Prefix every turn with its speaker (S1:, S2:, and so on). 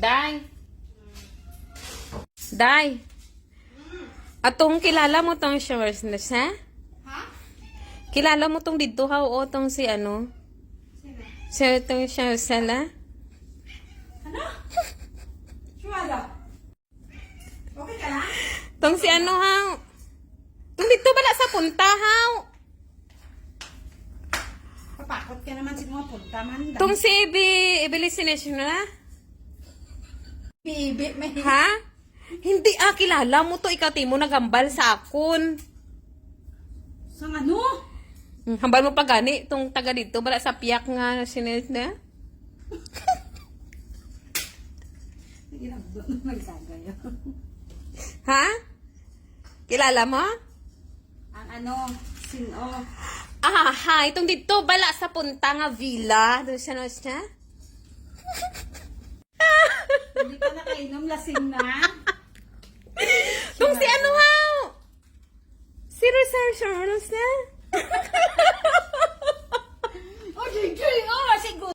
S1: Day. Day. Atong kilala mo tong showers na siya?
S2: Ha?
S1: Kilala mo tong dito ha o tong si ano?
S2: Sino?
S1: Siya tong siya sala?
S2: Ano? Suwala. Okay ka lang?
S1: Tong si ano ha? Tong dito bala sa punta ha?
S2: Papakot ka naman sa mga punta man.
S1: Tong si Ibilisination na?
S2: Bibi, may...
S1: Ha? Hindi kilala mo to. Ikaw mo nagambal sa akon.
S2: Sa ano?
S1: Hambal mo pa gani. Itong taga dito. Bala sa piyak nga sinet na.
S2: Hindi lang doon magkagayo.
S1: Ha? Kilala mo?
S2: Ang ano, sino?
S1: Ha. Itong dito. Bala sa punta nga villa. Doon siya no siya?
S2: Hindi ka nakainom, lasing na.
S1: Itong si ano ha? Si Research Charles na?
S2: Oh, JJ!